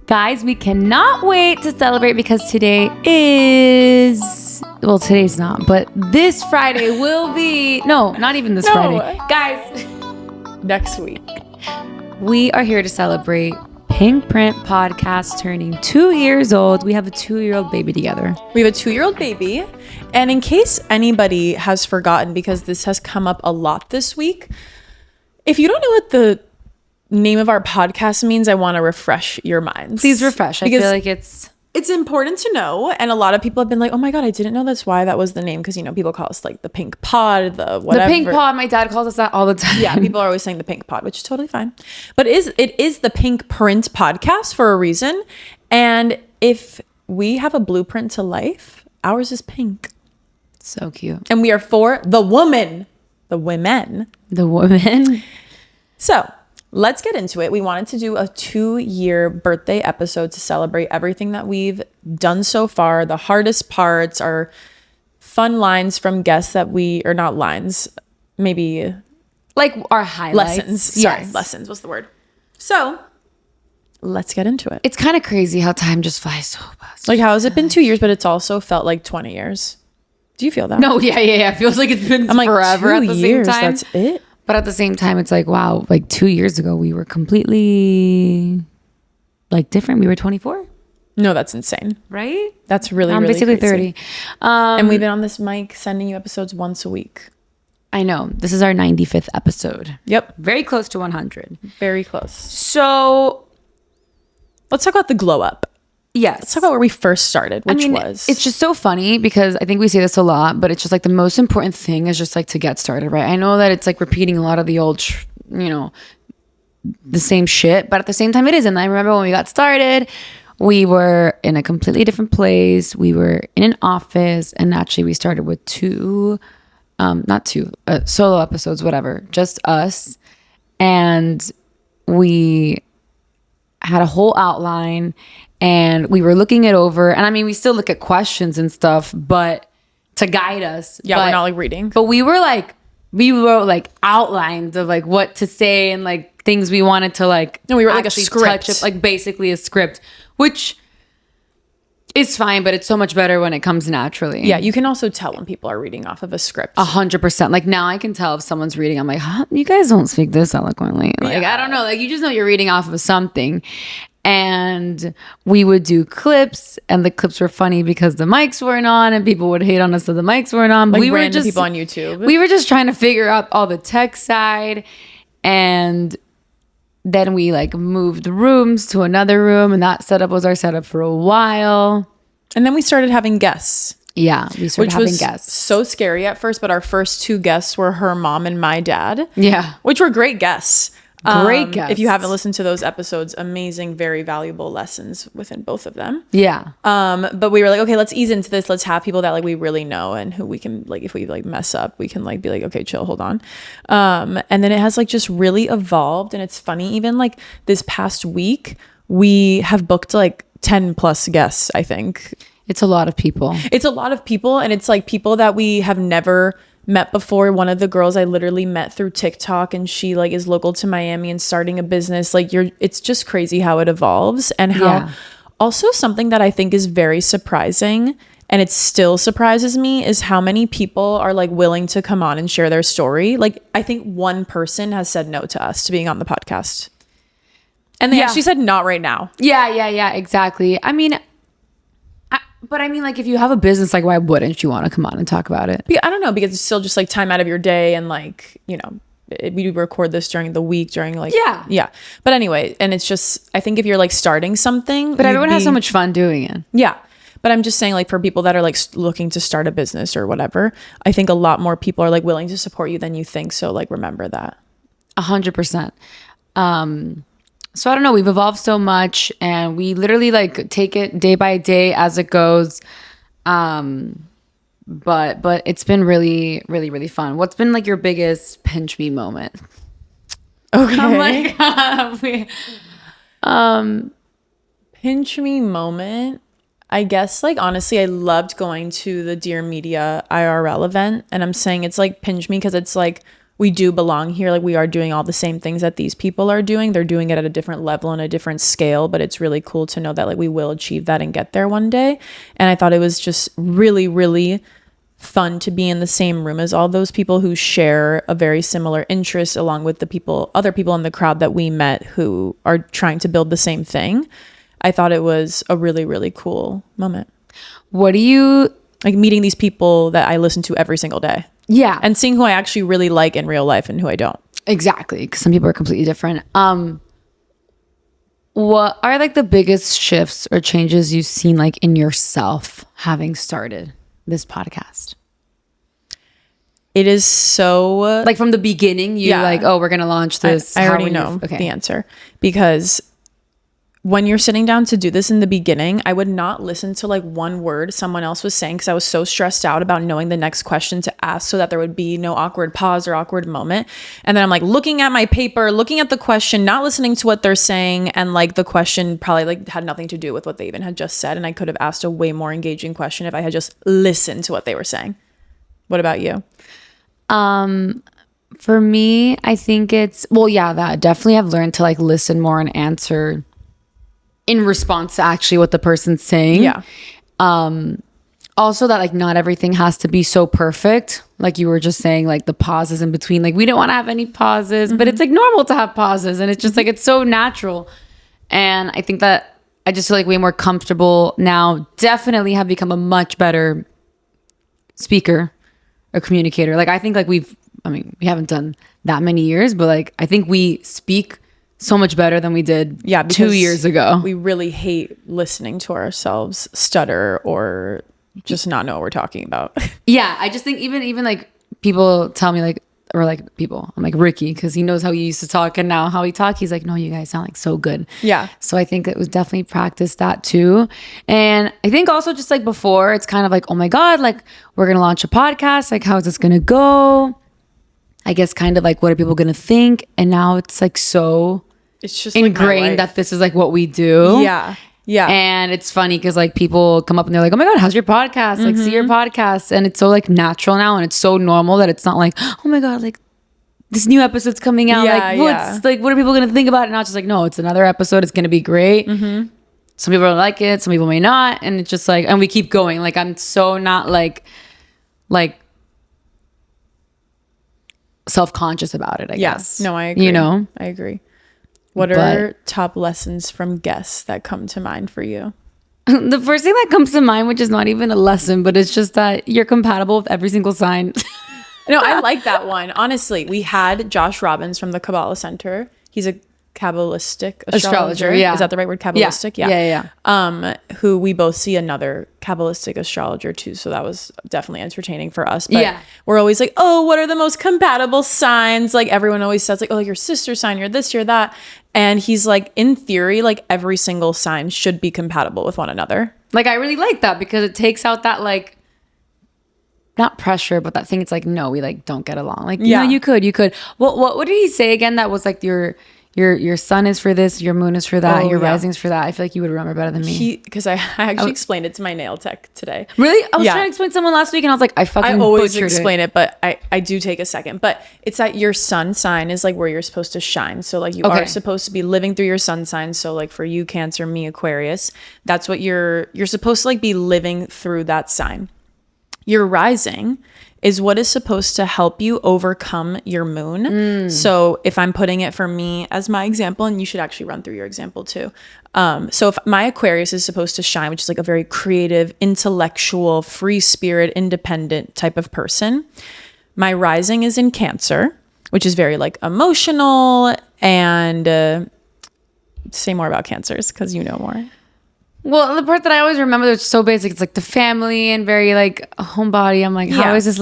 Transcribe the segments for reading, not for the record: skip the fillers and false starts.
Guys, we cannot wait to celebrate because today is... Well, today's not, but this Friday will be... No, not even this Friday. Guys, next week. We are here to celebrate Pink Print Podcast turning 2 years old. We have a 2-year-old baby together. We have a 2-year-old baby. And in case anybody has forgotten, because this has come up a lot this week, if you don't know what the name of our podcast means, I want to refresh your minds. Please refresh. I feel like it's important to know. And a lot of people have been like, oh my God, I didn't know that's why that was the name. Because, you know, people call us like the Pink Pod, the whatever. The Pink Pod. My dad calls us that all the time. Yeah, people are always saying the Pink Pod, which is totally fine. But it is the Pink Print Podcast for a reason. And if we have a blueprint to life, ours is pink. So cute. And we are for the woman. The women. The woman. So let's get into it. We wanted to do a 2-year birthday episode to celebrate everything that we've done so far. The hardest parts, our fun lines from guests that or not lines, maybe like our highlights. Lessons. Sorry, lessons was the word. So let's get into it. It's kind of crazy how time just flies so fast. Like, how has it been 2 years, but it's also felt like 20 years? Do you feel that? No, yeah. It feels like it's been forever at the same time. That's it. But at the same time, it's like, wow, like 2 years ago, we were completely like different. We were 24. No, that's insane. Right? That's really, I'm really basically crazy. 30. And we've been on this mic sending you episodes once a week. I know. This is our 95th episode. Yep. Very close to 100. Very close. So let's talk about the glow up. Yes. Let's talk about where we first started, which was... It's just so funny because I think we say this a lot, but it's just like the most important thing is just like to get started, right? I know that it's like repeating a lot of the old, the same shit, but at the same time it isn't. I remember when we got started, we were in a completely different place. We were in an office, and actually we started with solo episodes, whatever, just us. And we had a whole outline, and we were looking it over. And I mean, we still look at questions and stuff, but to guide us. Yeah, we're not like reading. But we wrote like outlines of like what to say and like things we wanted to like. No, we wrote like a script. Touch up, like basically a script, which is fine, but it's so much better when it comes naturally. Yeah, you can also tell when people are reading off of a script. 100%. Like now I can tell if someone's reading. I'm like, huh? You guys don't speak this eloquently. Like, I don't know. Like you just know you're reading off of something. And we would do clips, and the clips were funny because the mics weren't on, and people would hate on us that the mics weren't on. Like we were just people on YouTube. We were just trying to figure out all the tech side, and then we like moved rooms to another room, and that setup was our setup for a while. And then we started having guests. Yeah, we started having guests. So scary at first, but our first 2 guests were her mom and my dad. Yeah, which were great guests. Great guests. If you haven't listened to those episodes, amazing, very valuable lessons within both of them. Yeah. But we were like, okay, let's ease into this. Let's have people that like we really know and who we can like, if we like mess up, we can like be like, okay, chill, hold on. And then it has like just really evolved. And it's funny, even like this past week, we have booked like 10 plus guests, I think. It's a lot of people. It's a lot of people. And it's like people that we have never met before. One of the girls I literally met through TikTok, and she like is local to Miami and starting a business. Like it's just crazy how it evolves, and how also something that I think is very surprising, and it still surprises me, is how many people are like willing to come on and share their story. Like I think one person has said no to us to being on the podcast, and they actually said not right now. Yeah, exactly. I mean, but I mean, like, if you have a business, like, why wouldn't you want to come on and talk about it? I don't know, because it's still just like time out of your day, and like, you know, we record this during the week, during like yeah. But anyway, and it's just, I think if you're like starting something, but everyone has so much fun doing it. Yeah, but I'm just saying, like, for people that are like looking to start a business or whatever, I think a lot more people are like willing to support you than you think. So like, remember that. 100%. So I don't know, we've evolved so much, and we literally like take it day by day as it goes. But it's been really, really, really fun. What's been like your biggest pinch me moment? Okay. I'm like, pinch me moment. I guess, like, honestly, I loved going to the Dear Media IRL event, and I'm saying it's like pinch me because it's like we do belong here. Like we are doing all the same things that these people are doing. They're doing it at a different level and a different scale, but it's really cool to know that like we will achieve that and get there one day. And I thought it was just really, really fun to be in the same room as all those people who share a very similar interest, along with other people in the crowd that we met who are trying to build the same thing. I thought it was a really, really cool moment. What do you like meeting these people that I listen to every single day? Yeah. And seeing who I actually really like in real life and who I don't. Exactly. Because some people are completely different. What are like the biggest shifts or changes you've seen like in yourself having started this podcast? It is so like from the beginning, like, oh, we're going to launch this. I already know the answer, because when you're sitting down to do this in the beginning, I would not listen to like one word someone else was saying because I was so stressed out about knowing the next question to ask so that there would be no awkward pause or awkward moment. And then I'm like looking at my paper, looking at the question, not listening to what they're saying. And like the question probably like had nothing to do with what they even had just said. And I could have asked a way more engaging question if I had just listened to what they were saying. What about you? For me, I think it's, that definitely I've learned to like listen more and answer in response to actually what the person's saying. Yeah. Also that like not everything has to be so perfect. Like you were just saying, like the pauses in between, like we don't want to have any pauses, but it's like normal to have pauses, and it's just like, it's so natural. And I think that I just feel like way more comfortable now. Definitely have become a much better speaker or communicator. Like I think like we haven't done that many years, but like I think we speak so much better than we did 2 years ago. We really hate listening to ourselves stutter or just not know what we're talking about. Yeah, I just think even like people tell me like, or like people, I'm like Ricky, because he knows how he used to talk and now how he talk. He's like, no, you guys sound like so good. Yeah. So I think it was definitely practice that too. And I think also just like before, it's kind of like, oh my God, like we're going to launch a podcast. Like, how is this going to go? I guess kind of like, what are people going to think? And now it's like so it's just ingrained that this is like what we do. Yeah. Yeah. And it's funny because like people come up and they're like, oh my God, how's your podcast? Like, see your podcast. And it's so like natural now. And it's so normal that it's not like, oh my God, like this new episode's coming out. Like, what are people going to think about it? Now it's just like, no, it's another episode. It's going to be great. Some people will like it. Some people may not. And it's just like, and we keep going. Like, I'm so not like self-conscious about it, I guess. No, I agree. You know? I agree. What are top lessons from guests that come to mind for you? The first thing that comes to mind, which is not even a lesson, but it's just that you're compatible with every single sign. No, I like that one. Honestly, we had Josh Robbins from the Kabbalah Center. He's a Kabbalistic astrologer. Yeah. Is that the right word? Kabbalistic? Yeah. Who we both see another Kabbalistic astrologer too. So that was definitely entertaining for us. But we're always like, oh, what are the most compatible signs? Like everyone always says like, oh, your sister sign, you're this, you're that. And he's like, in theory, like every single sign should be compatible with one another. Like, I really like that because it takes out that like, not pressure, but that thing. It's like, no, we like don't get along. Like, you know, you could. Well, what did he say again? That was like your sun is for this, your moon is for that, your rising's for that. I feel like you would remember better than me. Because I actually explained it to my nail tech today. Really? I was trying to explain to someone last week and I was like, I always explain it, but I do take a second. But it's that your sun sign is like where you're supposed to shine. So like you are supposed to be living through your sun sign. So like for you, Cancer, me, Aquarius, that's what you're supposed to like be living through that sign. Your rising is what is supposed to help you overcome your moon. So if I'm putting it for me as my example, and you should actually run through your example too. So if my Aquarius is supposed to shine, which is like a very creative, intellectual, free spirit, independent type of person, my rising is in Cancer, which is very like emotional and say more about Cancers because you know more. Well, the part that I always remember that's so basic, it's like the family and very like homebody. I'm like, how is this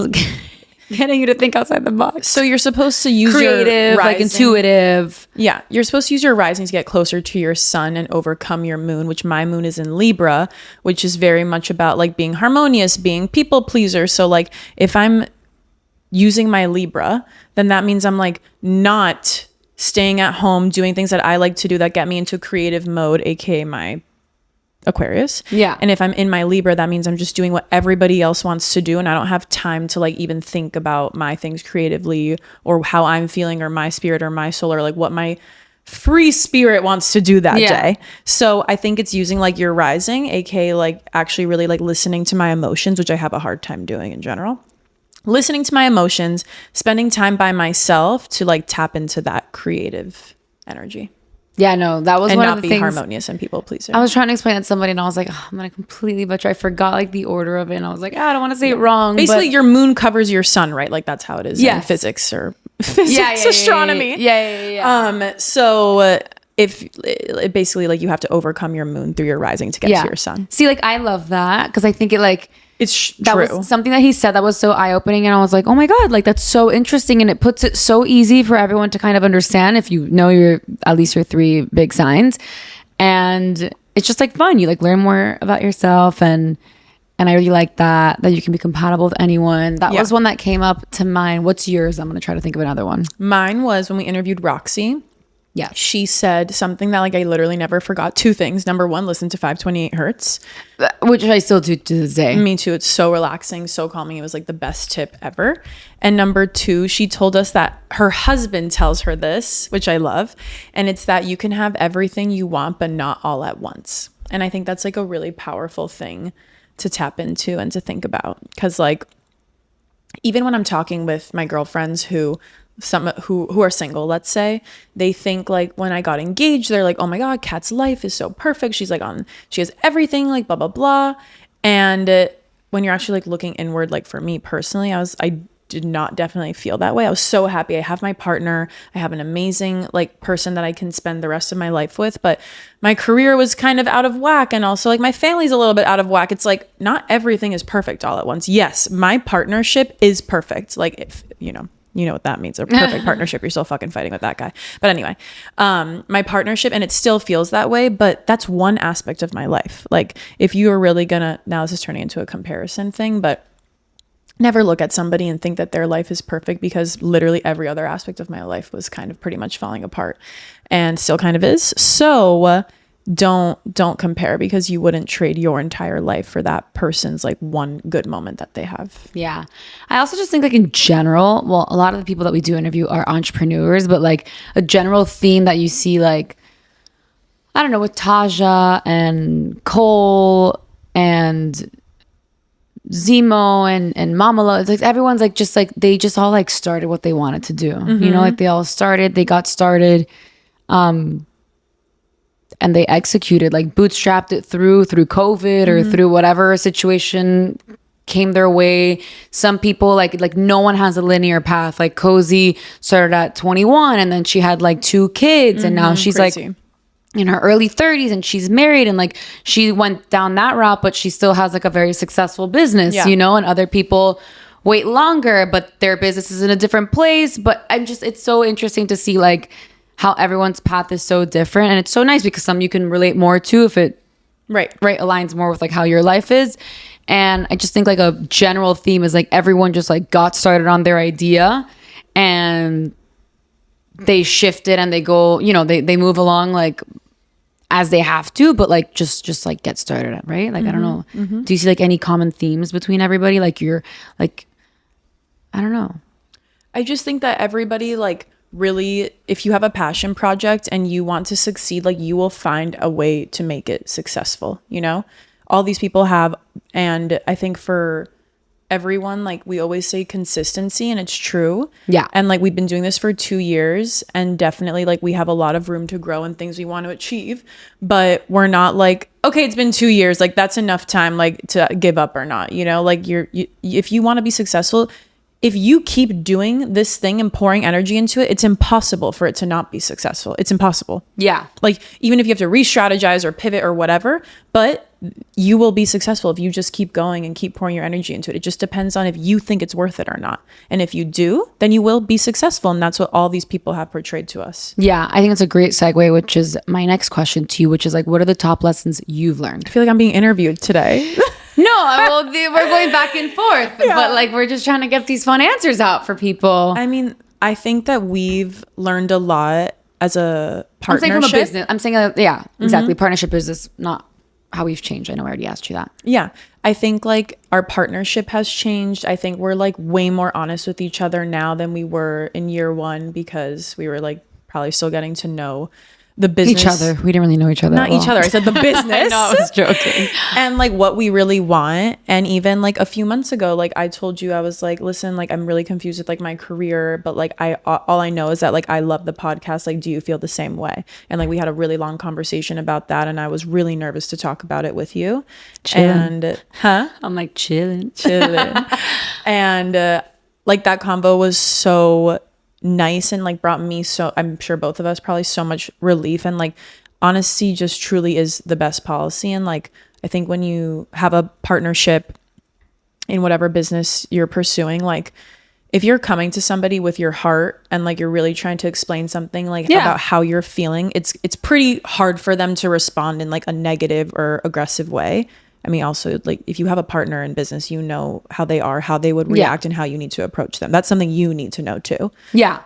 getting you to think outside the box? So you're supposed to use creative, your rising, like intuitive. Yeah, you're supposed to use your rising to get closer to your sun and overcome your moon, which my moon is in Libra, which is very much about like being harmonious, being people pleaser. So like if I'm using my Libra, then that means I'm like not staying at home doing things that I like to do that get me into creative mode, aka my Aquarius. Yeah. And if I'm in my Libra, that means I'm just doing what everybody else wants to do. And I don't have time to like even think about my things creatively or how I'm feeling or my spirit or my soul or like what my free spirit wants to do that day. So I think it's using like your rising, aka like actually really like listening to my emotions, which I have a hard time doing in general. Listening to my emotions, spending time by myself to like tap into that creative energy. Yeah, no, that was And one not of the be things. harmonious and people pleaser. I was trying to explain that to somebody and I was like, oh, I'm going to completely butcher. I forgot like the order of it. And I was like, I don't want to say it wrong. Basically, your moon covers your sun, right? Like that's how it is in physics or physics, astronomy. Yeah. So if it basically like you have to overcome your moon through your rising to get to your sun. See, like I love that because I think it like it's that true. was something that he said that was so eye-opening, and I was like, oh my god, like that's so interesting, and it puts it so easy for everyone to kind of understand if you know your at least your 3 big signs, and it's just like fun. You like learn more about yourself, and I really like that you can be compatible with anyone. That was one that came up to mind. What's yours? I'm gonna try to think of another one. Mine was when we interviewed Roxy. Yeah, she said something that like I literally never forgot. 2 things. Number 1, listen to 528 hertz, which I still do to this day. Me too. It's so relaxing, so calming. It was like the best tip ever. And number 2, she told us that her husband tells her this, which I love, and it's that you can have everything you want but not all at once. And I think that's like a really powerful thing to tap into and to think about, because like even when I'm talking with my girlfriends who are single, let's say, they think like when I got engaged, they're like, oh my god, Kat's life is so perfect, she's like she has everything, like blah blah blah. And when you're actually like looking inward, like for me personally, I did not definitely feel that way. I was so happy. I have my partner, I have an amazing like person that I can spend the rest of my life with, but my career was kind of out of whack, and also like my family's a little bit out of whack. It's like not everything is perfect all at once. Yes, my partnership is perfect, like if you know what that means, a perfect partnership, you're still fucking fighting with that guy. But anyway, my partnership, and it still feels that way, but that's one aspect of my life. Like if you are really gonna, now this is turning into a comparison thing, but never look at somebody and think that their life is perfect, because literally every other aspect of my life was kind of pretty much falling apart and still kind of is. So don't compare, because you wouldn't trade your entire life for that person's like one good moment that they have. Yeah. I also just think like in general, well, a lot of the people that we do interview are entrepreneurs, but like a general theme that you see, like, I don't know, with Taja and Cole and Zemo and Mamala, it's like everyone's like just like they just all like started what they wanted to do. You know, like they got started and they executed, like bootstrapped it through COVID or through whatever situation came their way. Some people like no one has a linear path. Like Cozy started at 21 and then she had like 2 kids and now she's crazy. Like in her early 30s and she's married, and like she went down that route, but she still has like a very successful business, you know, and other people wait longer, but their business is in a different place. But it's so interesting to see like how everyone's path is so different, and it's so nice because some you can relate more to if it right aligns more with like how your life is. And I just think like a general theme is like everyone just like got started on their idea and they shifted and they go, you know, they move along like as they have to, but like just like get started at, right? Like I don't know. Do you see like any common themes between everybody? Like you're like, I don't know. I just think that everybody like really, if you have a passion project and you want to succeed, like you will find a way to make it successful, you know? All these people have, and I think for everyone, like we always say consistency, and it's true. Yeah. And like we've been doing this for 2 years, and definitely like we have a lot of room to grow and things we want to achieve, but we're not like, okay, it's been 2 years, like that's enough time like to give up or not, you know? Like if you want to be successful, if you keep doing this thing and pouring energy into it, it's impossible for it to not be successful. It's impossible. Yeah. Like even if you have to re-strategize or pivot or whatever, but you will be successful if you just keep going and keep pouring your energy into it. It just depends on if you think it's worth it or not. And if you do, then you will be successful. And that's what all these people have portrayed to us. Yeah, I think it's a great segue, which is my next question to you, which is like, what are the top lessons you've learned? I feel like I'm being interviewed today. No, well, we're going back and forth, but like we're just trying to get these fun answers out for people. I mean, I think that we've learned a lot as a partnership. I'm saying from a business. I'm saying, yeah, exactly. Partnership business, not how we've changed. I know I already asked you that. Yeah. I think like our partnership has changed. I think we're like way more honest with each other now than we were in year one, because we were like probably still getting to know the business. Each other. We didn't really know each other. Not each other. I said the business. I know, I was joking. And like what we really want. And even like a few months ago, like I told you, I was like, listen, like I'm really confused with like my career, but like all I know is that like I love the podcast. Like, do you feel the same way? And like we had a really long conversation about that, and I was really nervous to talk about it with you. Chilling. And I'm like chilling. And like that convo was so nice and like brought me, so I'm sure both of us, probably so much relief. And like honesty just truly is the best policy. And like I think when you have a partnership in whatever business you're pursuing, like if you're coming to somebody with your heart and like you're really trying to explain something like about how you're feeling, it's pretty hard for them to respond in like a negative or aggressive way. I mean, also like if you have a partner in business, you know how they are, how they would react, and how you need to approach them. That's something you need to know too. Yeah.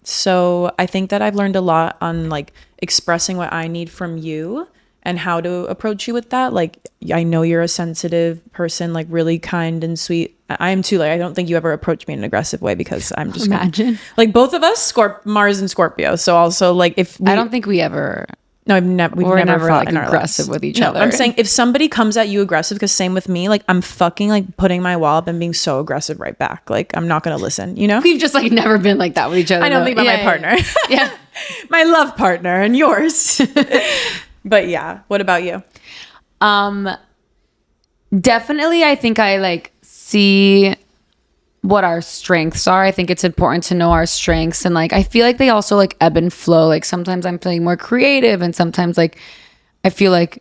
So I think that I've learned a lot on like expressing what I need from you and how to approach you with that. Like, I know you're a sensitive person, like really kind and sweet. I am too. Like, I don't think you ever approach me in an aggressive way, because I'm just imagine like both of us, Mars and Scorpio. So also like if I don't think we ever. No, we've never fought like in our aggressive lives with each other. I'm saying if somebody comes at you aggressive, because same with me, like I'm fucking like putting my wall up and being so aggressive right back. Like I'm not going to listen, you know? We've just like never been like that with each other. I don't think about my partner. Yeah. My love partner and yours. But yeah, what about you? Definitely, I think I like see what our strengths are. I think it's important to know our strengths, and like I feel like they also like ebb and flow. Like sometimes I'm feeling more creative, and sometimes like I feel like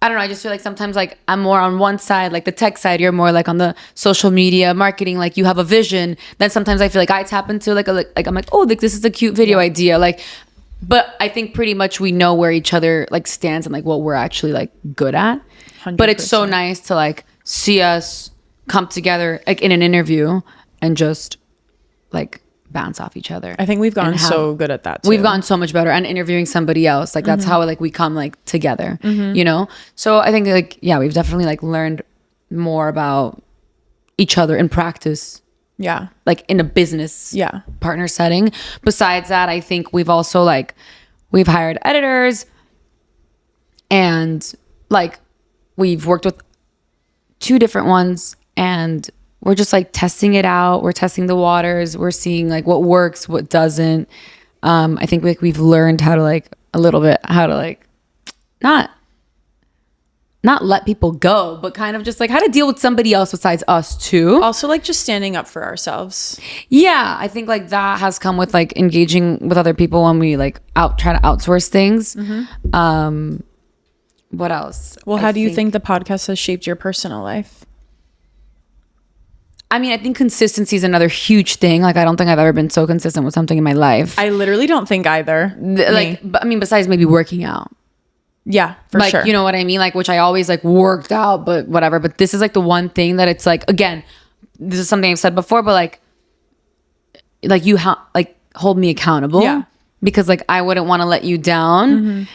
I don't know, I just feel like sometimes like I'm more on one side, like the tech side, you're more like on the social media marketing, like you have a vision. Then sometimes I feel like I tap into like I'm like, oh, like this is a cute video idea, like. But I think pretty much we know where each other like stands and like what we're actually like good at. 100%. But it's so nice to like see us come together like in an interview and just like bounce off each other. I think we've gotten so good at that too. We've gotten so much better, and interviewing somebody else, like that's how like we come like together, you know? So I think like, yeah, we've definitely like learned more about each other in practice. Yeah. Like in a business partner setting. Besides that, I think we've also like, we've hired editors, and like we've worked with 2 different ones, and we're just like testing it out. We're testing the waters. We're seeing like what works, what doesn't. I think like we've learned how to like a little bit, how to like not let people go, but kind of just like how to deal with somebody else besides us too. Also like just standing up for ourselves. Yeah, I think like that has come with like engaging with other people when we like try to outsource things. What else? Well, how do you think the podcast has shaped your personal life? I mean, I think consistency is another huge thing. Like, I don't think I've ever been so consistent with something in my life. I literally don't think either. Like, but I mean, besides maybe working out. Yeah, for like, sure. You know what I mean? Like, which I always like worked out, but whatever. But this is like the one thing that it's like, again, this is something I've said before, but like you like hold me accountable. Yeah. Because like I wouldn't want to let you down.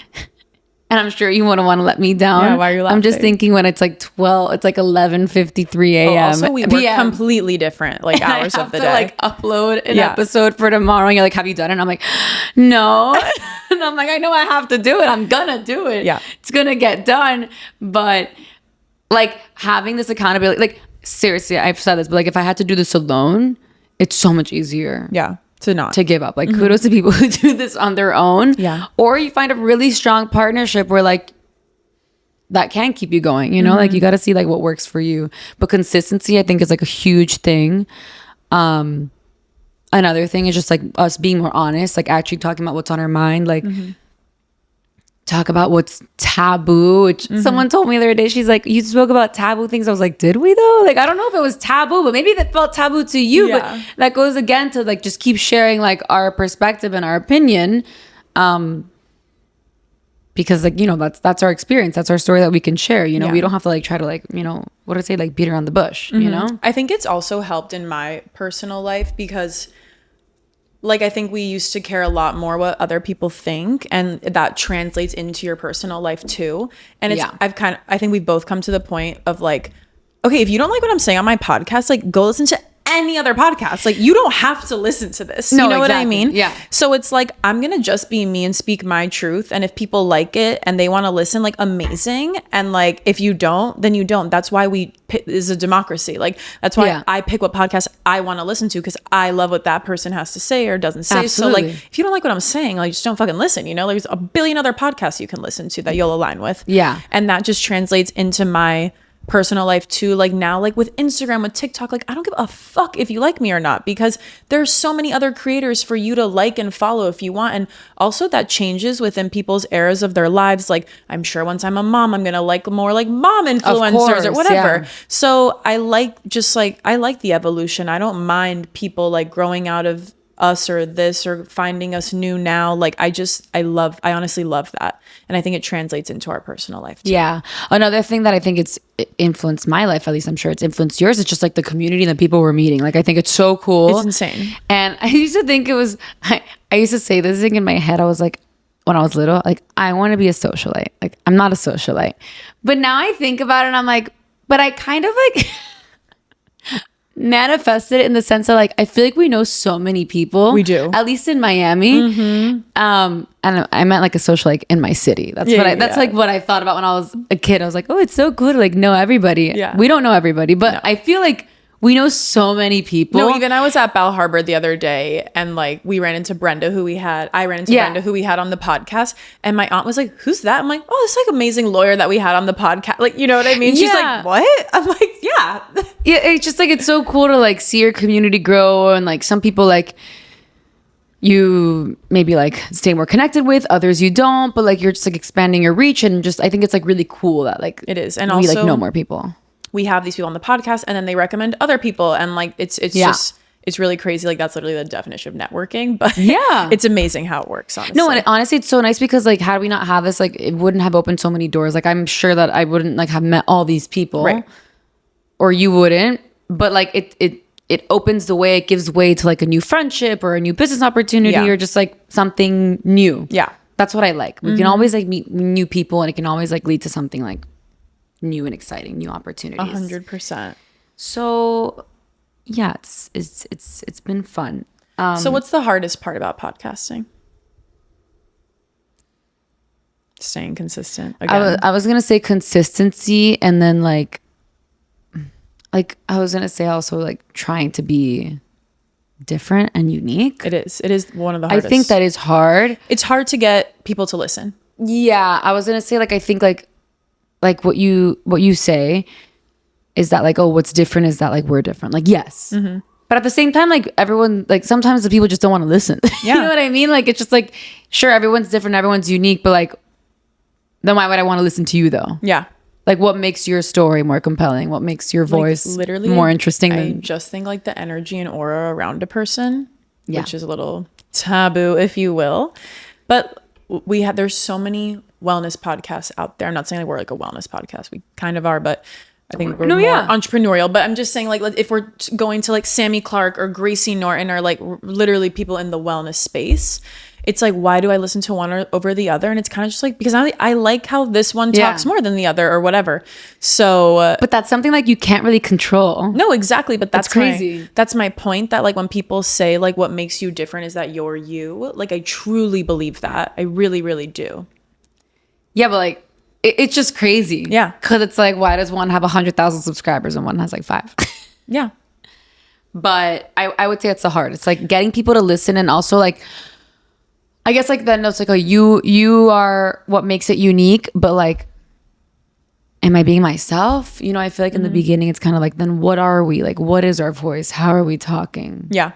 And I'm sure you wouldn't want to let me down. Yeah, why are you laughing? I'm just thinking when it's like 12, it's like 11:53 a.m. Also, we work completely different like hours of the day. Like upload an episode for tomorrow, and you're like, "Have you done it?" And I'm like, "No." And I'm like, "I know I have to do it. I'm gonna do it. Yeah, it's gonna get done." But like having this accountability, like seriously, I've said this, but like if I had to do this alone, it's so much easier. Yeah. To give up. Like kudos to people who do this on their own. Yeah. Or you find a really strong partnership where like that can keep you going, you know? Like you got to see like what works for you. But consistency I think is like a huge thing. Another thing is just like us being more honest, like actually talking about what's on our mind, like talk about what's taboo, which someone told me the other day. She's like, you spoke about taboo things. I was like, did we though? Like, I don't know if it was taboo, but maybe that felt taboo to you. Yeah. But that goes again to like just keep sharing like our perspective and our opinion. Because like, you know, that's our experience. That's our story that we can share. You know, we don't have to like try to like, you know, what do I say? Like beat around the bush, you know? I think it's also helped in my personal life because like, I think we used to care a lot more what other people think, and that translates into your personal life too. And it's, I think we've both come to the point of like, okay, if you don't like what I'm saying on my podcast, like go listen to any other podcast. Like you don't have to listen to this. No, you know exactly. what I mean? Yeah. So it's like, I'm going to just be me and speak my truth. And if people like it and they want to listen, like amazing. And like, if you don't, then you don't. That's why is a democracy. Like that's why I pick what podcast I want to listen to, because I love what that person has to say or doesn't say. Absolutely. So like, if you don't like what I'm saying, like just don't fucking listen. You know, there's a billion other podcasts you can listen to that you'll align with. Yeah. And that just translates into my personal life too. Like now, like with Instagram, with TikTok, like I don't give a fuck if you like me or not, because there's so many other creators for you to like and follow if you want. And also that changes within people's eras of their lives. Like I'm sure once I'm a mom, I'm gonna like more like mom influencers or whatever. So I like the evolution. I don't mind people like growing out of us or this or finding us new now. Like I honestly love that. And I think it translates into our personal life too. Yeah. Another thing that I think it's influenced my life, at least I'm sure it's influenced yours, it's just like the community and the people we're meeting. Like I think it's so cool. It's insane. And I used to think I used to say this thing in my head. I was like, when I was little, like I want to be a socialite. Like I'm not a socialite. But now I think about it and I'm like, but I kind of like manifested it in the sense that like I feel like we know so many people. We do, at least in Miami. Mm-hmm. And I meant like a social like in my city. That's like what I thought about when I was a kid. I was like, oh, it's so cool to like know everybody. Yeah, we don't know everybody, but I feel like we know so many people. No, even I was at Bal Harbor the other day and like I ran into Brenda who we had on the podcast, and my aunt was like, who's that? I'm like, oh, this like amazing lawyer that we had on the podcast. Like, you know what I mean? She's like, what? I'm like, yeah. Yeah, it's just like, it's so cool to like see your community grow, and like some people like you maybe like stay more connected with, others you don't, but like you're just like expanding your reach, and just I think it's like really cool that like it is. And we also like know more people. We have these people on the podcast and then they recommend other people, and like it's just it's really crazy. Like that's literally the definition of networking, but it's amazing how it works, honestly. No, and honestly it's so nice because like had we not have this, like it wouldn't have opened so many doors. Like I'm sure that I wouldn't like have met all these people, right? Or you wouldn't, but like it opens the way, it gives way to like a new friendship or a new business opportunity or just like something new. Yeah, that's what I like. We can always like meet new people, and it can always like lead to something like new and exciting, new opportunities. 100%. So yeah, it's been fun. So what's the hardest part about podcasting? Staying consistent. Again. I was gonna say consistency, and then like I was gonna say also like trying to be different and unique. It is one of the hardest. I think that is hard. It's hard to get people to listen. Yeah, I was gonna say like I think like what you say is that like, oh, what's different is that like we're different. Like yes. Mm-hmm. But at the same time, like everyone, like sometimes the people just don't want to listen. Yeah. You know what I mean? Like it's just like, sure, everyone's different, everyone's unique, but like, then why would I want to listen to you though? Yeah. Like what makes your story more compelling? What makes your voice literally more interesting? I just think like the energy and aura around a person, which is a little taboo, if you will. But there's so many wellness podcasts out there. I'm not saying like we're like a wellness podcast. We kind of are, but I think we're more entrepreneurial. But I'm just saying like if we're going to like Sammy Clark or Gracie Norton or like literally people in the wellness space, it's like, why do I listen to one over the other? And it's kind of just like, because I like how this one talks more than the other or whatever. So, but that's something like you can't really control. No, exactly. But that's crazy. That's my point, that like when people say like what makes you different is that you're you, like I truly believe that. I really, really do. Yeah, but like it's just crazy. Yeah. Because it's like, why does one have 100,000 subscribers and one has like 5? Yeah. But I would say it's the hard. It's like getting people to listen, and also like, I guess like then it's like, oh, you are what makes it unique, but like, am I being myself? You know, I feel like in the beginning it's kind of like, then what are we? Like, what is our voice? How are we talking? Yeah.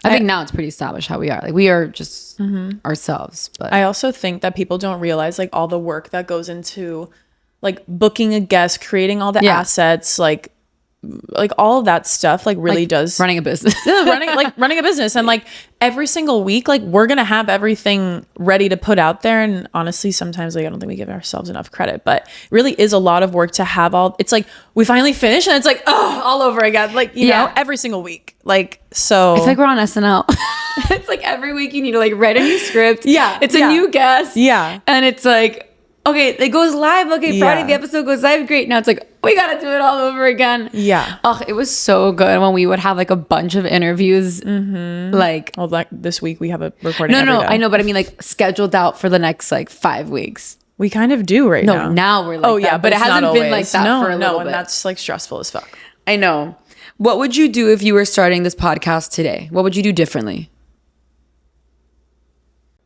I think now it's pretty established how we are. Like we are just ourselves. But I also think that people don't realize like all the work that goes into like booking a guest, creating all the assets, like all of that stuff, like really does running a business. running a business. And like every single week, like we're gonna have everything ready to put out there. And honestly, sometimes like I don't think we give ourselves enough credit, but it really is a lot of work to have all. It's like we finally finish and it's like, oh, all over again, like you know, every single week. Like so it's like we're on SNL. It's like every week you need to like write a new script. Yeah, It's a new guest. Yeah. And it's like, okay, it goes live. Okay, Friday the episode goes live. Great. Now it's like, we got to do it all over again. Yeah. Oh, it was so good when we would have like a bunch of interviews. Like, Well, like this week we have a recording. no, every day. I know, but I mean like scheduled out for the next like 5 weeks. We kind of do right now. No, now we're like oh that, yeah, but it it's hasn't not been like always. that No, for a little and bit. that's like stressful as fuck. I know. What would you do if you were starting this podcast today? What would you do differently?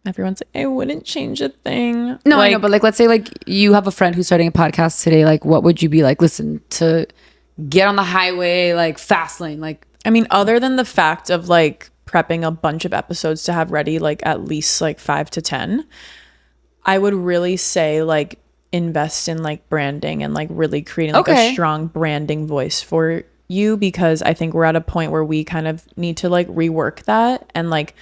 Everyone's like, I wouldn't change a thing. No, I know, but like, let's say like you have a friend who's starting a podcast today. Like, what would you be like? Listen, to get on the highway, like fast lane, like. I mean, other than the fact of like prepping a bunch of episodes to have ready, like at least like 5 to 10, I would really say like invest in like branding and like really creating like a strong branding voice for you, because I think we're at a point where we kind of need to like rework that, and like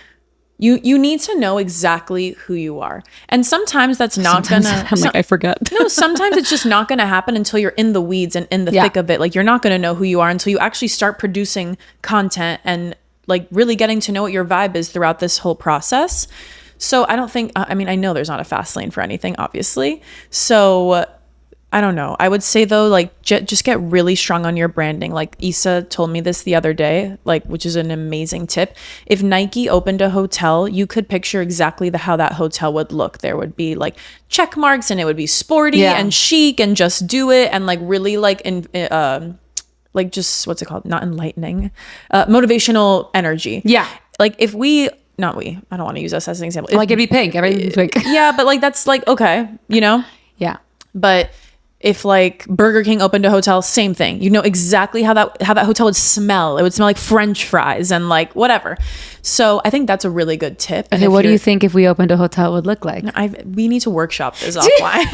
you need to know exactly who you are. And sometimes that's not gonna I'm like, I forget. no, sometimes it's just not gonna happen until you're in the weeds and in the thick of it. Like you're not gonna know who you are until you actually start producing content and like really getting to know what your vibe is throughout this whole process. So I don't think, I mean, I know there's not a fast lane for anything, obviously. So I don't know. I would say though, like just get really strong on your branding. Like Issa told me this the other day, like, which is an amazing tip. If Nike opened a hotel, you could picture exactly how that hotel would look. There would be like check marks, and it would be sporty and chic and just do it, and like really like like just, what's it called? Not enlightening, motivational energy. Yeah. Like if we, not we, I don't want to use us as an example. Like it'd be pink. Everything's pink. Yeah, but like that's like, okay, you know? Yeah. But if like Burger King opened a hotel, same thing. You know exactly how that hotel would smell. It would smell like French fries and like whatever. So I think that's a really good tip. Okay, what do you think if we opened a hotel would look like? We need to workshop this offline.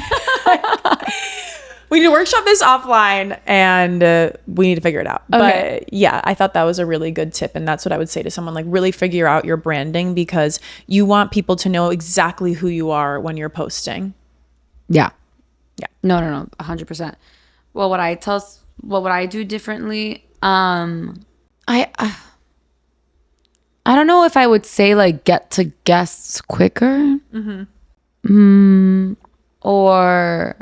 We need to workshop this offline, and we need to figure it out. Okay. But yeah, I thought that was a really good tip. And that's what I would say to someone, like really figure out your branding, because you want people to know exactly who you are when you're posting. Yeah. Yeah. No, 100%. Well, what would I do differently? I don't know if I would say like get to guests quicker. Or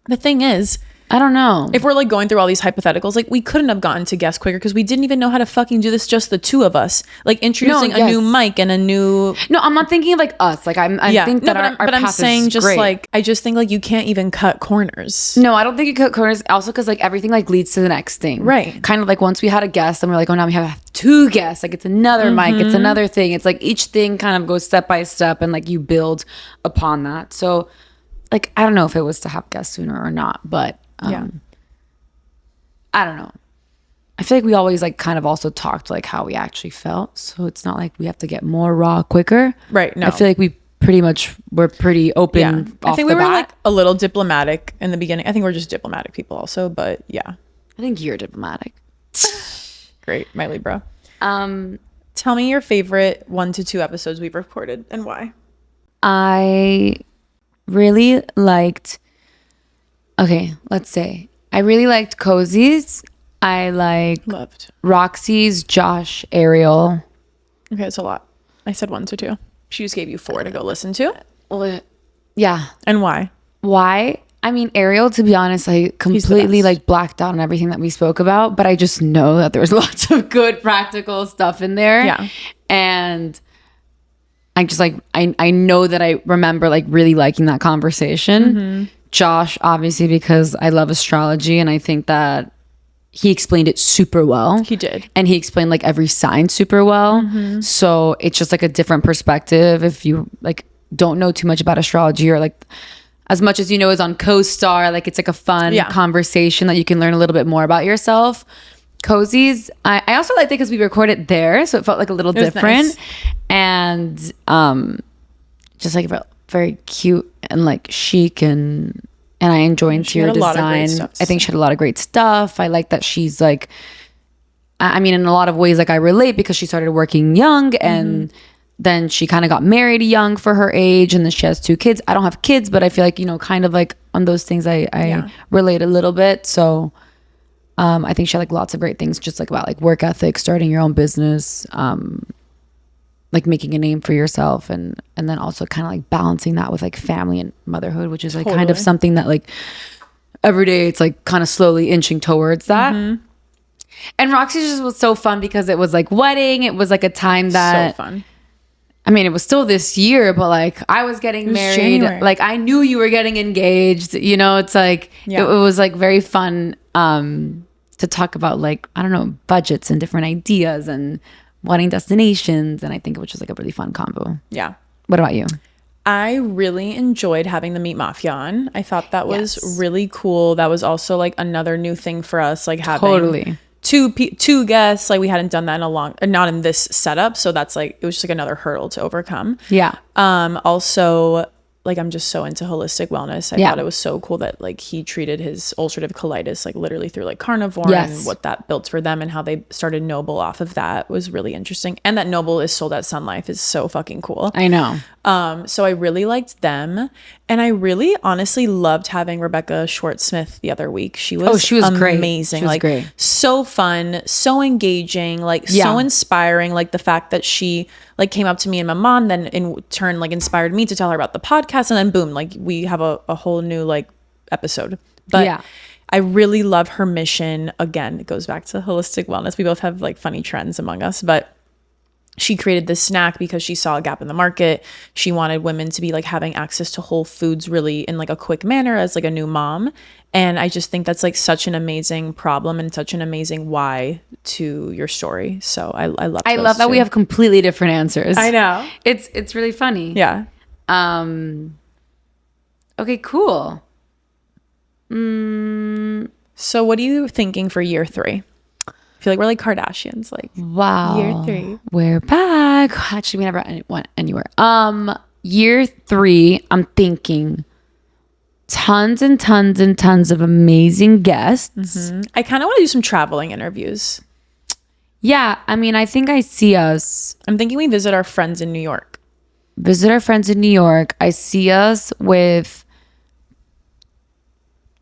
The thing is, I don't know. if we're like going through all these hypotheticals, like we couldn't have gotten to guests quicker because we didn't even know how to fucking do this, just the two of us. Like introducing a new mic and a new. No, I'm not thinking of like us. Like I think that our but I'm path saying is just great. like, I just think like you can't even cut corners. No, I don't think you cut corners. Also, because like everything like leads to the next thing. Right. Kind of like once we had a guest, and we're like, oh, now we have 2 guests. Like it's another mic. It's another thing. It's like each thing kind of goes step by step, and like you build upon that. So, like I don't know if it was to have guests sooner or not, but I don't know. I feel like we always like kind of also talked like how we actually felt. So it's not like we have to get more raw quicker. Right. No. I feel like we pretty much were pretty open. Yeah. Off I think the we were bat. like a little diplomatic in the beginning. I think we're just diplomatic people also, but yeah. I think you're diplomatic. Great. My Libra. Um, Tell me your favorite 1 to 2 episodes we've recorded and why. I really liked. Okay, let's say I really liked Cozy's. I Loved. Roxy's, Josh, Ariel. Okay, it's a lot. I said 1 to 2. She just gave you 4 to go listen to. Well, yeah. And why? Why? I mean, Ariel, to be honest, I completely like blacked out on everything that we spoke about, but I just know that there was lots of good practical stuff in there. Yeah. And I just like, I know that I remember like really liking that conversation. Josh, obviously, because I love astrology, and I think that he explained it super well. He did. And he explained like every sign super well. So it's just like a different perspective if you like don't know too much about astrology, or like as much as you know is on CoStar. Like it's like a fun conversation that you can learn a little bit more about yourself. Cozy's, I also liked it because we recorded there, so it felt like a little different. Nice. And just like very cute and like chic, and I enjoy interior design. I think she had a lot of great stuff. I like that she's like, I mean, in a lot of ways, like I relate because she started working young, and then she kind of got married young for her age, and then she has 2 kids. I don't have kids, but I feel like, you know, kind of like on those things I relate a little bit. So I think she had like lots of great things just like about like work ethic, starting your own business. like making a name for yourself, and then also kind of like balancing that with like family and motherhood, which is like kind of something that like every day it's like kind of slowly inching towards that. And Roxy just was so fun because it was like wedding. It was like a time that so fun. I mean, it was still this year, but like I was getting married. January. Like I knew you were getting engaged. You know, it's like it was like very fun to talk about like, I don't know, budgets and different ideas and wedding destinations. And I think it was just like a really fun combo. Yeah. What about you? I really enjoyed having the Meat Mafia on. I thought that was really cool. That was also like another new thing for us, like having two guests. Like we hadn't done that in a long, not in this setup. So that's like, it was just like another hurdle to overcome. Yeah. Also, like I'm just so into holistic wellness. I thought it was so cool that like he treated his ulcerative colitis like literally through like carnivore and what that built for them and how they started Noble off of that was really interesting. And that Noble is sold at Sun Life is so fucking cool. I know. So I really liked them, and I really honestly loved having Rebecca Schwartz-Smith the other week. She was amazing. She was like great. So fun, so engaging, like so inspiring. Like the fact that she like came up to me and my mom, then in turn like inspired me to tell her about the podcast, and then boom, like we have a whole new like episode. But I really love her mission. Again, it goes back to holistic wellness. We both have like funny trends among us, but she created this snack because she saw a gap in the market. She wanted women to be like having access to whole foods really in like a quick manner as like a new mom. And I just think that's like such an amazing problem and such an amazing why to your story. So I love that we have completely different answers. I know. It's really funny. Yeah. Okay, cool. So what are you thinking for year 3? I feel like we're like Kardashians, like wow. Year 3. We're back. Actually, we never went anywhere. Year 3, I'm thinking tons and tons and tons of amazing guests. I kind of want to do some traveling interviews. Yeah, I mean, I think I see us. I'm thinking we visit our friends in New York. I see us with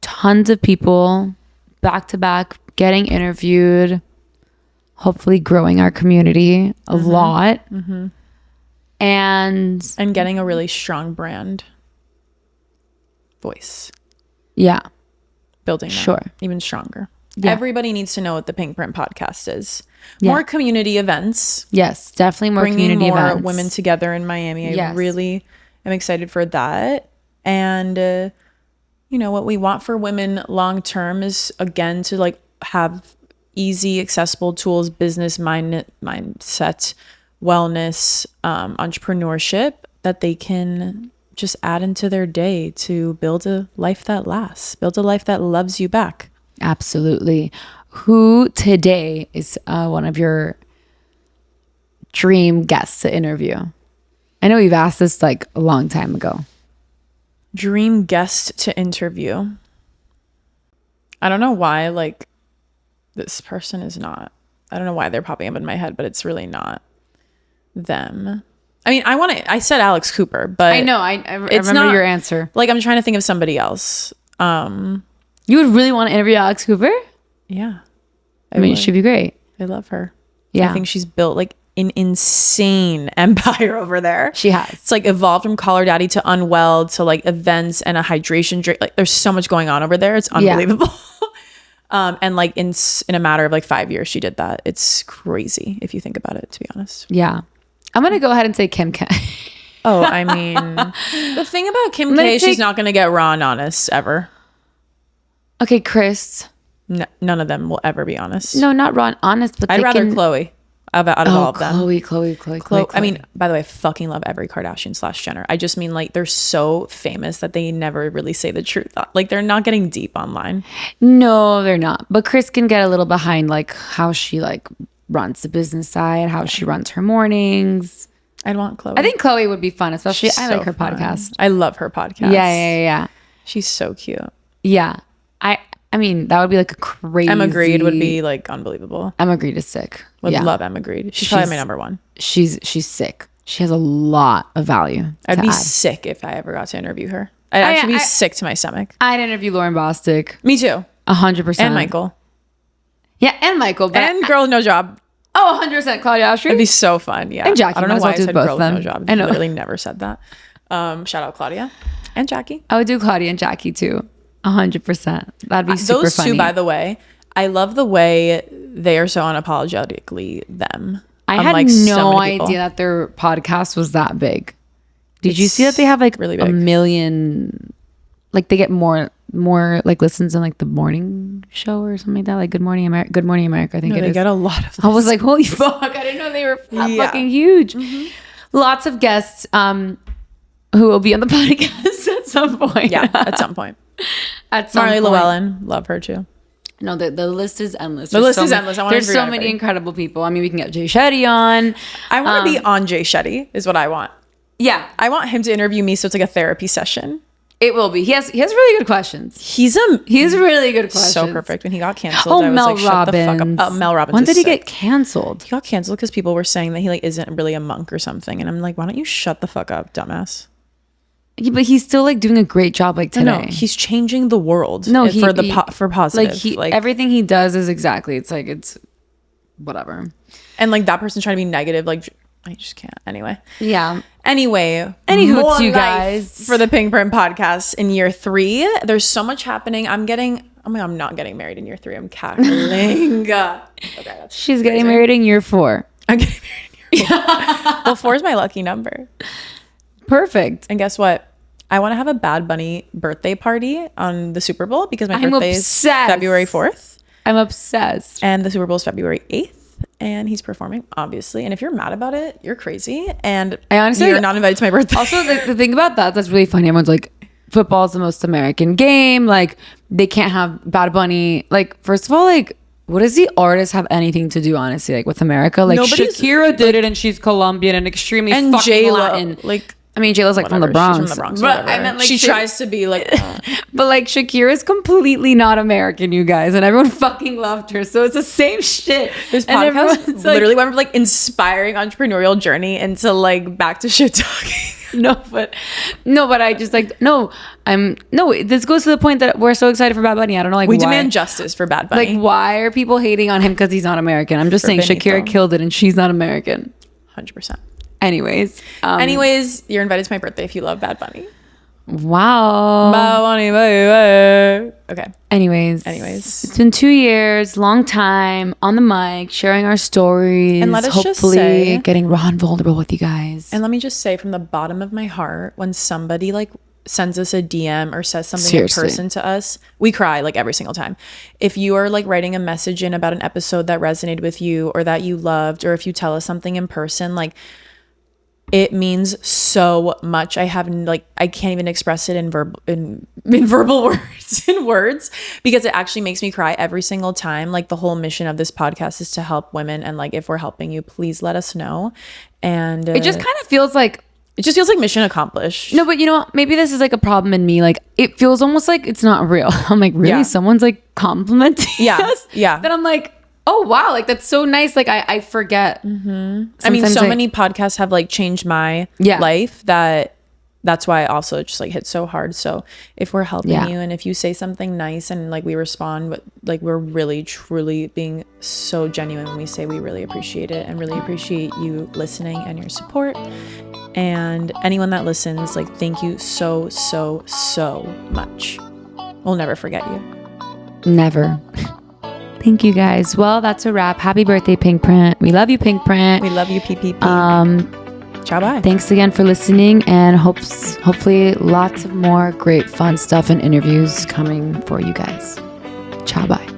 tons of people back to back getting interviewed, hopefully growing our community a lot, and getting a really strong brand voice. Yeah. Building that even stronger. Yeah. Everybody needs to know what the Pink Print podcast is. More community events. Yes, definitely more community events. Bringing more women together in Miami. I really am excited for that. And, you know, what we want for women long term is, again, to like have easy, accessible tools, business mindset, wellness, entrepreneurship that they can just add into their day to build a life that lasts, build a life that loves you back. Absolutely. Who today is one of your dream guests to interview? I know we've asked this like a long time ago. Dream guest to interview. I don't know why like this person is not. I don't know why they're popping up in my head, but it's really not them. I mean, I said Alex Cooper, but I know. I remember your answer. Like I'm trying to think of somebody else. You would really want to interview Alex Cooper? Yeah. I mean, she'd be great. I love her. Yeah. I think she's built like an insane empire over there. She has. It's like evolved from Collar Daddy to Unwell to like events and a hydration drink. Like there's so much going on over there. It's unbelievable. And like in a matter of like 5 years, she did that. It's crazy if you think about it, to be honest. Yeah. I'm going to go ahead and say Kim K. Oh, I mean, the thing about Kim K is she's not going to get raw and honest ever. Okay, Chris. No, none of them will ever be honest. No, not raw and honest, but I'd rather Khloe out of all of them. Khloe. I mean, by the way, I fucking love every Kardashian / Jenner. I just mean like they're so famous that they never really say the truth. Like they're not getting deep online. No, they're not. But Chris can get a little behind like how she like runs the business side, how she runs her mornings. I'd want Khloe. I think Khloe would be fun, especially I like her podcast. I love her podcast. Yeah. She's so cute. Yeah. I mean, that would be like a crazy. Emma Grede would be like unbelievable. Emma Grede is sick. Would love Emma Grede. She's probably my number one. She's sick. She has a lot of value. I'd be sick if I ever got to interview her. I'd actually be sick to my stomach. I'd interview Lauren Bostic. Me too. 100%. And Michael. Yeah, and Michael. But and Girl No Job. Oh, Oh, 100% Claudia Oshry. It'd be so fun. Yeah. And Jackie. I don't know why I said both girl of with them. no job. I know. Literally never said that. Shout out Claudia and Jackie. I would do Claudia and Jackie too. 100%. That'd be super Those funny. two, by the way, I love the way they are so unapologetically them. I had unlike so no many people. idea that their podcast was that big. Did you see that they have like really a big. million, like they get more like listens in like the morning show or something like that, like Good Morning America. Good Morning America, I think No, it they is. get a lot of. I was like, holy fuck! I didn't know they were fucking huge. Lots of guests who will be on the podcast at some point. Yeah, at some point. At some Marley point. Llewellyn, love her too. No, the list is endless. The list is endless. I wanna There's forget so many everybody. incredible people. I mean, we can get Jay Shetty on. I want to be on Jay Shetty. Is what I want. Yeah, I want him to interview me, so it's like a therapy session. it will be. He has really good questions. He has really good questions. so perfect. When he got canceled, Oh, I was Mel like, shut the fuck Robbins. up. Mel Robbins. When is did he sick. get canceled? He got canceled because people were saying that he like isn't really a monk or something, and I'm like, why don't you shut the fuck up, dumbass? Yeah, but he's still like doing a great job like today. No, he's changing the world. No, for positive. Like everything he does is exactly. It's like it's whatever. and like that person trying to be negative. Like I just can't. Anyway. Yeah. Anyway, Anywho, more you life guys. for the Pink Print podcast in year 3. There's so much happening. I'm not getting married in year 3. I'm cackling. Okay, that's She's getting married in year 4. I'm getting married in year 4. Well, 4 is my lucky number. Perfect. And guess what? I want to have a Bad Bunny birthday party on the Super Bowl because my I'm birthday is obsessed. February 4th I'm obsessed. and the Super Bowl is February 8th. And he's performing, obviously. And if you're mad about it, you're crazy. And I honestly- you're not invited to my birthday. Also, the thing about that's really funny. Everyone's like, football is the most American game. Like, they can't have Bad Bunny. Like, first of all, like, what does the artist have anything to do, honestly, like with America? Like, Nobody's- Shakira did it, and she's Colombian and extremely and fucking J-Lo, Latin. like, I mean, J-Lo's like from the whatever, Bronx. she's from the Bronx. But Whatever. I meant like she tries to be like, but like Shakira is completely not American, you guys, and everyone fucking loved her. So it's the same shit. this And podcast everyone's literally went from like inspiring entrepreneurial journey into like back to shit talking. but I just like this goes to the point that we're so excited for Bad Bunny. I don't know, like We why. demand justice for Bad Bunny. Like, why are people hating on him because he's not American? I'm just saying Shakira Benito. killed it and she's not American. 100%. Anyways, Anyways, you're invited to my birthday if you love Bad Bunny. wow. Bad Bunny, baby. Okay. Anyways, it's been 2 years, long time on the mic, sharing our stories, And let us just hopefully say- getting raw and vulnerable with you guys. And let me just say from the bottom of my heart, when somebody like sends us a DM or says something Seriously. in person to us, we cry like every single time. If you are like writing a message in about an episode that resonated with you or that you loved, or if you tell us something in person, like it means so much. I can't even express it in verbal words because it actually makes me cry every single time. Like the whole mission of this podcast is to help women, and like if we're helping you, please let us know. And it just kind of feels like mission accomplished. no, but you know what? Maybe this is like a problem in me. Like it feels almost like it's not real. I'm like, really? Yeah. Someone's like complimenting Yeah, us? yeah. Then I'm like, oh wow, like that's so nice. Like I forget. I mean, Sometimes so many podcasts have like changed my Yeah. life that's why I also just like hit so hard. So if we're helping Yeah. you and if you say something nice and like we respond, but like we're really truly being so genuine when we say we really appreciate it and really appreciate you listening and your support. And anyone that listens, like thank you so much. We'll never forget you. Never. Thank you guys. Well, that's a wrap. Happy birthday, Pink Print. We love you, Pink Print. We love you, PPP. Ciao, bye. Thanks again for listening, and hopefully lots of more great fun stuff and interviews coming for you guys. Ciao, bye.